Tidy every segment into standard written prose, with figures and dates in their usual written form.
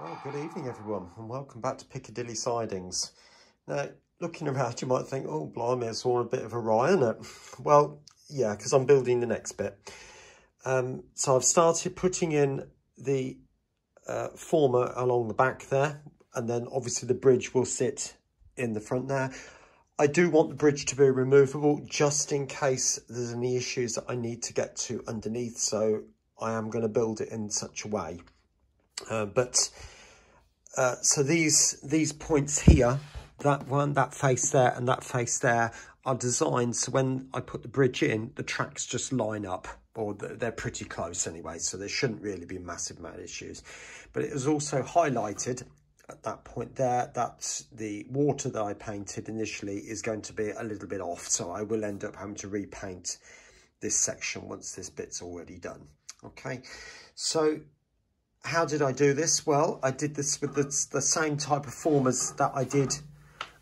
Well, good evening everyone and welcome back to Piccadilly Sidings. Now, looking around you might think, oh blimey, it's all a bit of a riot, isn't it? Well, yeah, because I'm building the next bit. So I've started putting in the former along the back there, and then obviously the bridge will sit in the front there. I do want the bridge to be removable just in case there's any issues that I need to get to underneath, so I am going to build it in such a way. So these points here, that one, that face there and that face there, are designed so when I put the bridge in, the tracks just line up, or they're pretty close anyway, so there shouldn't really be massive amount of issues. But it was also highlighted at that point there that the water that I painted initially is going to be a little bit off, so I will end up having to repaint this section once this bit's already done. Okay, so how did I do this? Well, I did this with the same type of formers that I did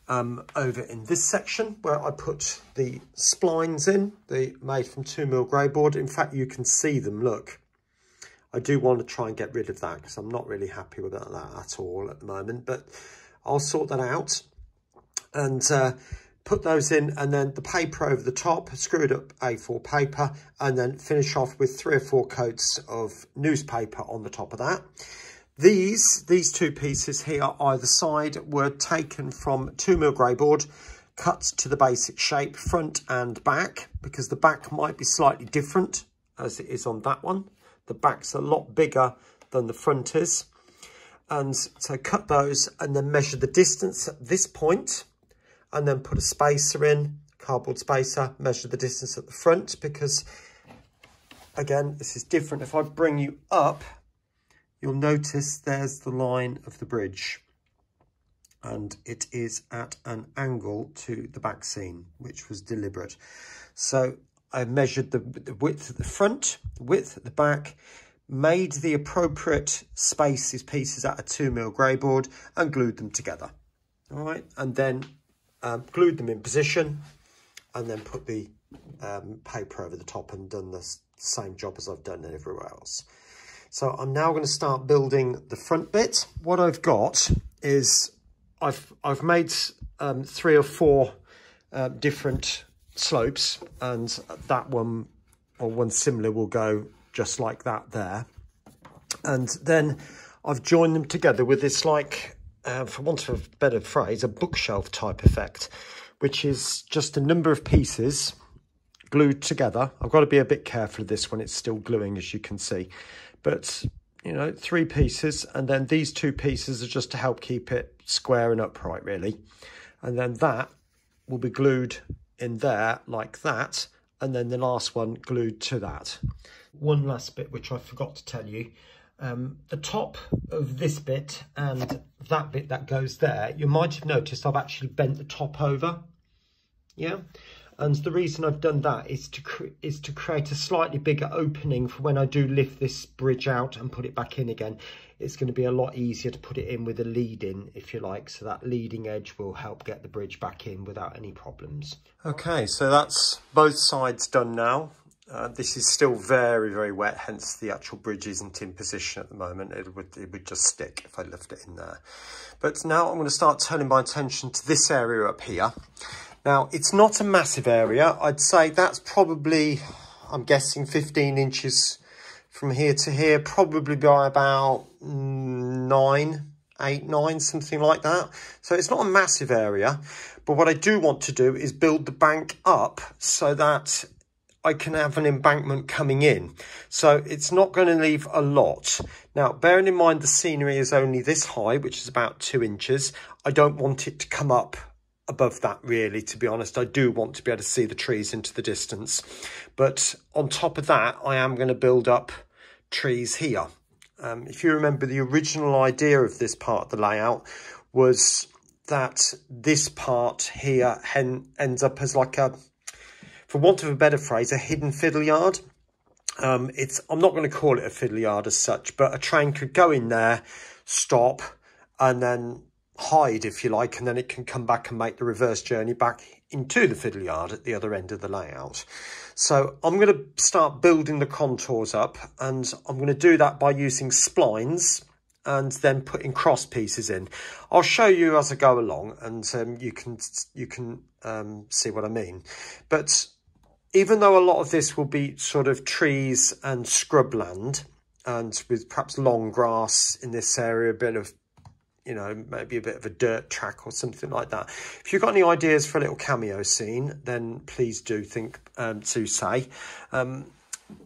over in this section, where I put the splines in, made from 2mm grey board. In fact, you can see them, look. I do want to try and get rid of that because I'm not really happy with that at all at the moment, but I'll sort that out and put those in, and then the paper over the top, screwed up A4 paper, and then finish off with 3 or 4 coats of newspaper on the top of that. These two pieces here either side were taken from 2mm grey board, cut to the basic shape, front and back, because the back might be slightly different as it is on that one. The back's a lot bigger than the front is. And so cut those and then measure the distance at this point, and then put a spacer in, cardboard spacer, measure the distance at the front, because again, this is different. If I bring you up, you'll notice there's the line of the bridge, and it is at an angle to the back seam, which was deliberate. So I measured the width at the front, the width at the back, made the appropriate pieces out of 2mm grey board and glued them together. All right, and then glued them in position, and then put the paper over the top and done the same job as I've done everywhere else. So I'm now going to start building the front bit. What I've got is I've made 3 or 4 different slopes, and that one or one similar will go just like that there. And then I've joined them together with this, like, for want of a better phrase, a bookshelf type effect, which is just a number of pieces glued together. I've got to be a bit careful of this when it's still gluing, as you can see. But, you know, 3 pieces, and then these 2 pieces are just to help keep it square and upright, really. And then that will be glued in there like that, and then the last one glued to that. One last bit which I forgot to tell you. The top of this bit and that bit that goes there, you might have noticed I've actually bent the top over. Yeah, and the reason I've done that is to create a slightly bigger opening for when I do lift this bridge out and put it back in again. It's going to be a lot easier to put it in with a lead in, if you like, so that leading edge will help get the bridge back in without any problems. Okay, so that's both sides done now. This is still very, very wet, hence the actual bridge isn't in position at the moment. It would just stick if I left it in there. But now I'm going to start turning my attention to this area up here. Now, it's not a massive area. I'd say that's probably, I'm guessing, 15 inches from here to here, probably by about 8, 9, something like that. So it's not a massive area. But what I do want to do is build the bank up so that I can have an embankment coming in. So it's not going to leave a lot. Now, bearing in mind the scenery is only this high, which is about 2 inches, I don't want it to come up above that, really, to be honest. I do want to be able to see the trees into the distance. But on top of that, I am going to build up trees here. If you remember, the original idea of this part of the layout was that this part here ends up as like a, for want of a better phrase, a hidden fiddle yard. I'm not going to call it a fiddle yard as such, but a train could go in there, stop, and then hide, if you like, and then it can come back and make the reverse journey back into the fiddle yard at the other end of the layout. So I'm going to start building the contours up, and I'm going to do that by using splines and then putting cross pieces in. I'll show you as I go along, and you can see what I mean. But even though a lot of this will be sort of trees and scrubland, and with perhaps long grass in this area, a bit of, you know, maybe a bit of a dirt track or something like that. If you've got any ideas for a little cameo scene, then please do think to say.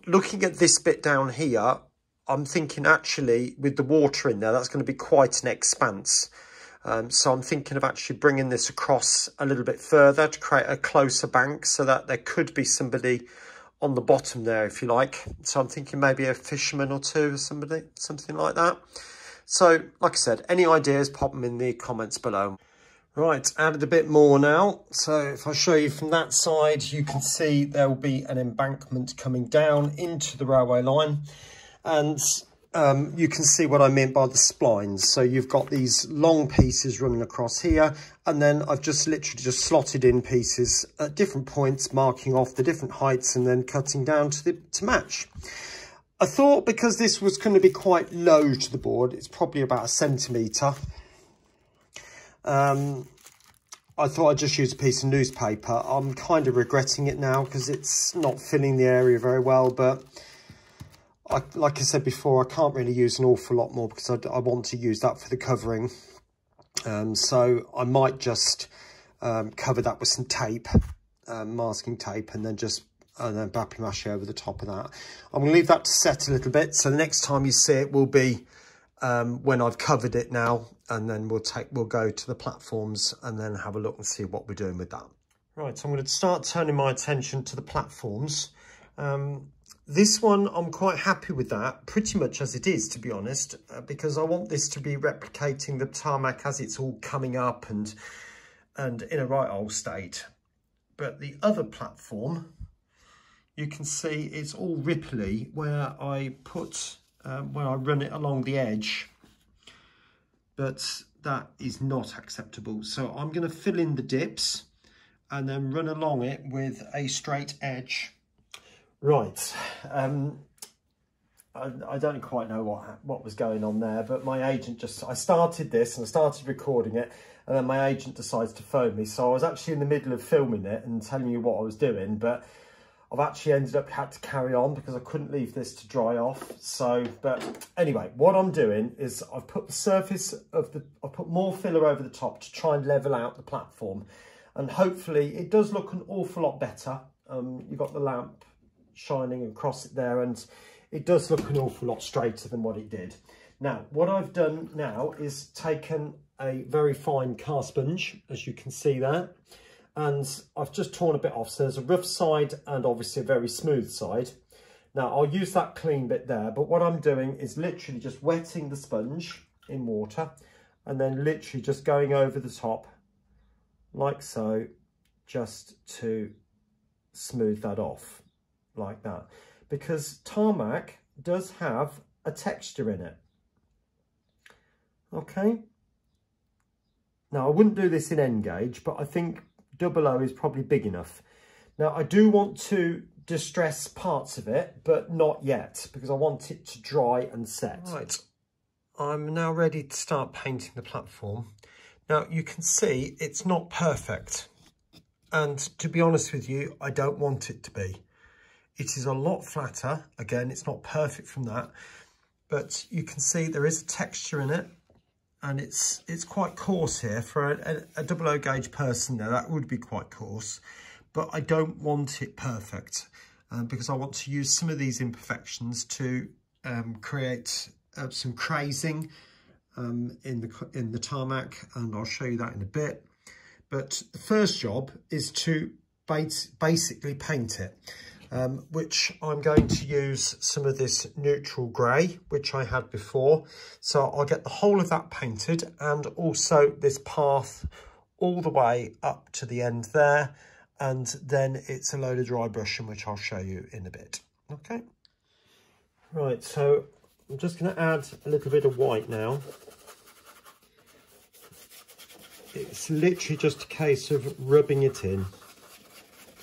Looking at this bit down here, I'm thinking actually with the water in there, that's going to be quite an expanse. So I'm thinking of actually bringing this across a little bit further to create a closer bank so that there could be somebody on the bottom there, if you like. So I'm thinking maybe a fisherman or two or something like that. So, like I said, any ideas, pop them in the comments below. Right, added a bit more now. So if I show you from that side, you can see there will be an embankment coming down into the railway line. And you can see what I meant by the splines. So you've got these long pieces running across here, and then I've just literally just slotted in pieces at different points, marking off the different heights and then cutting down to match. I thought because this was going to be quite low to the board, it's probably about 1 centimetre. I thought I'd just use a piece of newspaper. I'm kind of regretting it now because it's not filling the area very well, but like I said before, I can't really use an awful lot more because I want to use that for the covering. So I might just cover that with some tape, masking tape, and then papier-mâché over the top of that. I'm going to leave that to set a little bit. So the next time you see it will be when I've covered it now, and then we'll go to the platforms and then have a look and see what we're doing with that. Right, so I'm going to start turning my attention to the platforms. This one, I'm quite happy with that, pretty much as it is, to be honest, because I want this to be replicating the tarmac as it's all coming up and in a right old state. But the other platform, you can see it's all ripply where I put, when I run it along the edge, but that is not acceptable. So I'm going to fill in the dips and then run along it with a straight edge. Right, I don't quite know what was going on there, but my agent I started this and I started recording it, and then my agent decides to phone me. So I was actually in the middle of filming it and telling you what I was doing, but I've actually had to carry on because I couldn't leave this to dry off. So, but anyway, what I'm doing is I've put the surface I put more filler over the top to try and level out the platform, and hopefully it does look an awful lot better. You've got the lamp shining across it there, and it does look an awful lot straighter than what it did. Now, what I've done now is taken a very fine car sponge, as you can see there, and I've just torn a bit off. So there's a rough side and obviously a very smooth side. Now I'll use that clean bit there, but what I'm doing is literally just wetting the sponge in water and then literally just going over the top like so, just to smooth that off. Like that, because tarmac does have a texture in it. Okay, now I wouldn't do this in N gauge, but I think 00 is probably big enough. Now I do want to distress parts of it, but not yet, because I want it to dry and set. Right, I'm now ready to start painting the platform. Now you can see it's not perfect, and to be honest with you, I don't want it to be. It is a lot flatter. Again, it's not perfect from that, but you can see there is a texture in it, and it's quite coarse here. For a 00 gauge person there, that would be quite coarse, but I don't want it perfect because I want to use some of these imperfections to create some crazing in the tarmac, and I'll show you that in a bit. But the first job is to basically paint it. Which I'm going to use some of this neutral grey, which I had before. So I'll get the whole of that painted, and also this path all the way up to the end there. And then it's a load of dry brushing, which I'll show you in a bit. Okay. Right, so I'm just going to add a little bit of white now. It's literally just a case of rubbing it in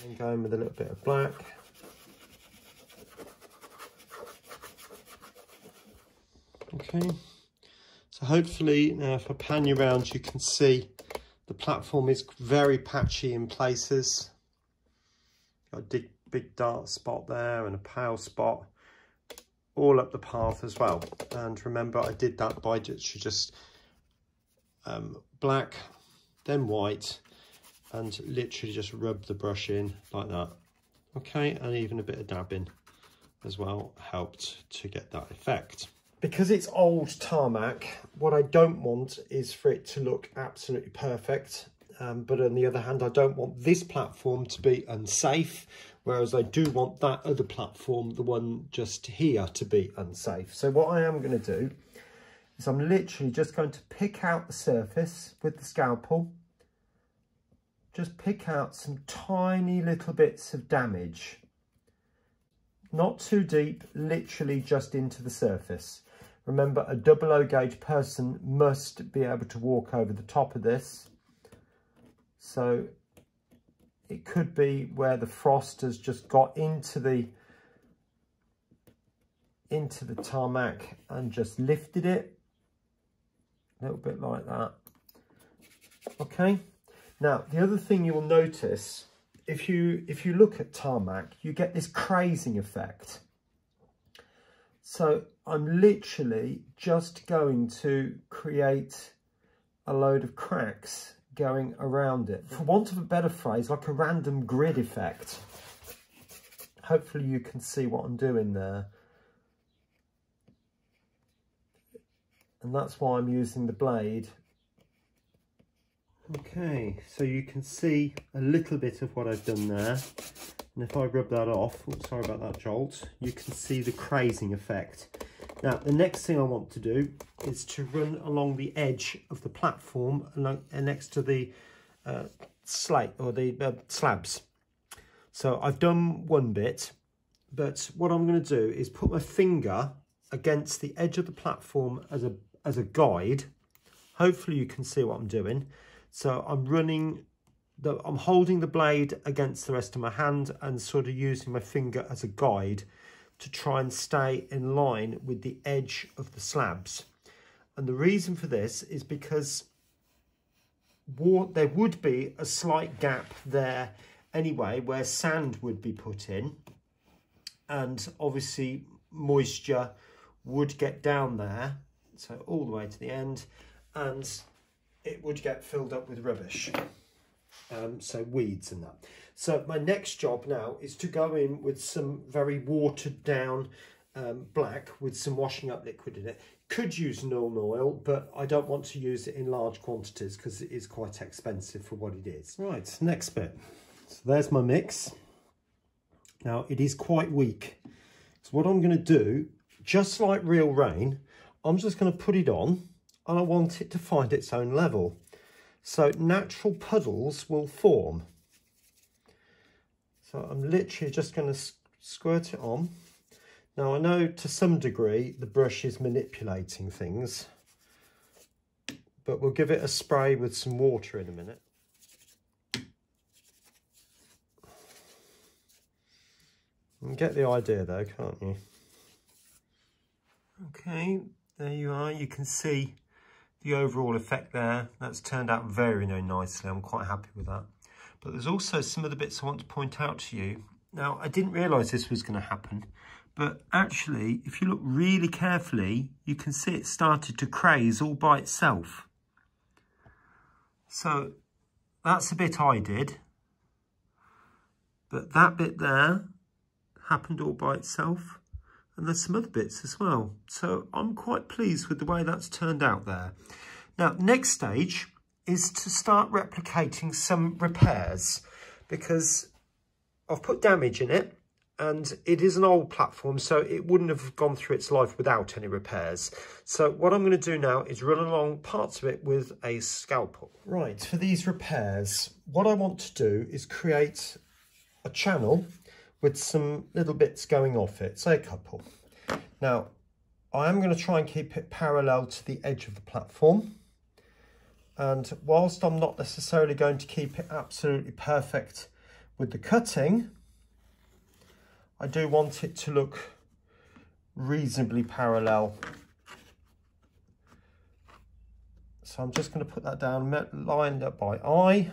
and going with a little bit of black. Okay, So hopefully now if I pan you around, you can see the platform is very patchy in places. Got a big dark spot there and a pale spot all up the path as well. And remember, I did that by just black, then white, and literally just rub the brush in like that. Okay, and even a bit of dabbing as well helped to get that effect. Because it's old tarmac, what I don't want is for it to look absolutely perfect. But on the other hand, I don't want this platform to be unsafe, whereas I do want that other platform, the one just here, to be unsafe. So what I am going to do is I'm literally just going to pick out the surface with the scalpel. Just pick out some tiny little bits of damage. Not too deep, literally just into the surface. Remember, a 00 gauge person must be able to walk over the top of this. So it could be where the frost has just got into the tarmac and just lifted it. A little bit like that. Okay. Now, the other thing you will notice, if you look at tarmac, you get this crazing effect. So I'm literally just going to create a load of cracks going around it. For want of a better phrase, like a random grid effect. Hopefully you can see what I'm doing there. And that's why I'm using the blade. Okay, so you can see a little bit of what I've done there. And if I rub that off, oops, sorry about that jolt, you can see the crazing effect. Now, the next thing I want to do is to run along the edge of the platform next to the slate or the slabs. So I've done one bit, but what I'm going to do is put my finger against the edge of the platform as a guide. Hopefully you can see what I'm doing. So I'm holding the blade against the rest of my hand and sort of using my finger as a guide to try and stay in line with the edge of the slabs. And the reason for this is because there would be a slight gap there anyway where sand would be put in, and obviously moisture would get down there, so all the way to the end, and it would get filled up with rubbish. So weeds and that. So my next job now is to go in with some very watered down black with some washing up liquid in it. Could use Nuln oil, but I don't want to use it in large quantities because it is quite expensive for what it is. Right, next bit. So there's my mix. Now it is quite weak. So what I'm going to do, just like real rain, I'm just going to put it on and I want it to find its own level. So natural puddles will form. So I'm literally just going to squirt it on. Now I know to some degree the brush is manipulating things, but we'll give it a spray with some water in a minute. You can get the idea though, can't you? Okay, there you are. You can see the overall effect there. That's turned out very, very nicely. I'm quite happy with that. But there's also some of the bits I want to point out to you. Now, I didn't realise this was going to happen, but actually, if you look really carefully, you can see it started to craze all by itself. So that's a bit I did, but that bit there happened all by itself. And there's some other bits as well. So I'm quite pleased with the way that's turned out there. Now, next stage is to start replicating some repairs, because I've put damage in it and it is an old platform, so it wouldn't have gone through its life without any repairs. So what I'm going to do now is run along parts of it with a scalpel. Right, for these repairs, what I want to do is create a channel with some little bits going off it, say a couple. Now, I am going to try and keep it parallel to the edge of the platform. And whilst I'm not necessarily going to keep it absolutely perfect with the cutting, I do want it to look reasonably parallel So I'm just going to put that down, line that by eye.